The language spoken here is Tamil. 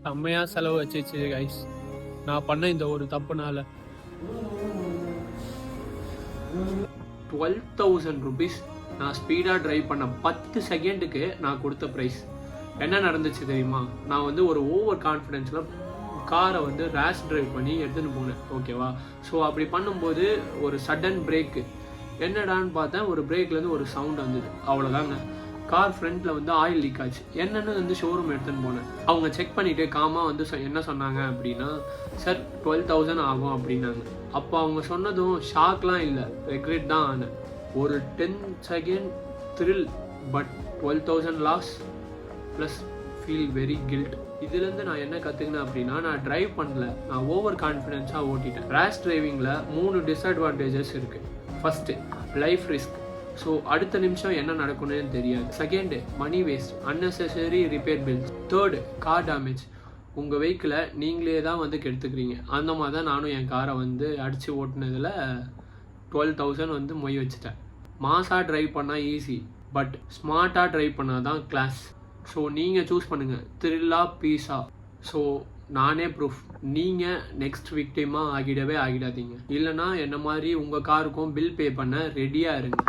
செம்மையாக செலவு வச்சிச்சு கைஸ் நான் பண்ண இந்த ஒரு தப்புனால. 12,000 rupees நான் ஸ்பீடாக ட்ரைவ் பண்ண 10 செகண்டுக்கு நான் கொடுத்த ப்ரைஸ். என்ன நடந்துச்சு தெரியுமா? நான் வந்து ஒரு ஓவர் கான்ஃபிடென்ஸில் காரை வந்து ரேஷ் ட்ரைவ் பண்ணி எடுத்துன்னு போனேன், ஓகேவா? ஸோ அப்படி பண்ணும்போது ஒரு சடன் பிரேக்கு. என்னடான்னு பார்த்தேன், ஒரு பிரேக்லேருந்து ஒரு சவுண்ட் வந்தது, அவ்வளோதாங்க. கார் ஃப்ரண்ட்டில் வந்து ஆயில் லீக் ஆச்சு. என்னென்னு வந்து ஷோரூம் எடுத்துன்னு போனேன். அவங்க செக் பண்ணிவிட்டு காமாக வந்து என்ன சொன்னாங்க அப்படின்னா, சார் 12,000 ஆகும் அப்படின்னாங்க. அப்போ அவங்க சொன்னதும் ஷாக்லாம் இல்லை, ரெக்ரெட் தான் ஆனேன். ஒரு 10 second thrill, but 12,000 loss plus feel very guilt. இதுலேருந்து நான் என்ன கற்றுக்கினேன் அப்படின்னா, நான் ட்ரைவ் பண்ணல, நான் ஓவர் கான்ஃபிடென்ஸாக ஓட்டிட்டேன். ரேஷ் டிரைவிங்கில் 3 டிஸ்அட்வான்டேஜஸ் இருக்குது. First, life risk. ஸோ அடுத்த நிமிஷம் என்ன நடக்கும்னு தெரியாது. Second, money waste, unnecessary repair bills. Third, car damage. உங்கள் வெஹிக்கிளை நீங்களே தான் வந்து கெடுத்துக்கிறீங்க. அந்த மாதிரி தான் நானும் என் காரை வந்து அடித்து ஓட்டினதில் 12,000 வந்து மொய் வச்சுட்டேன். மாஸாக ட்ரைவ் பண்ணால் ஈஸி, பட் ஸ்மார்ட்டாக ட்ரைவ் பண்ணால் தான் கிளாஸ். ஸோ நீங்கள் சூஸ் பண்ணுங்கள், த்ரில்லா பீஸா. ஸோ நானே ப்ரூஃப், நீங்கள் நெக்ஸ்ட் விக்டிமாக ஆகிடவே ஆகிடாதீங்க. இல்லைனா என்ன மாதிரி உங்கள் காருக்கும் பில் பே பண்ண ரெடியாக இருங்க.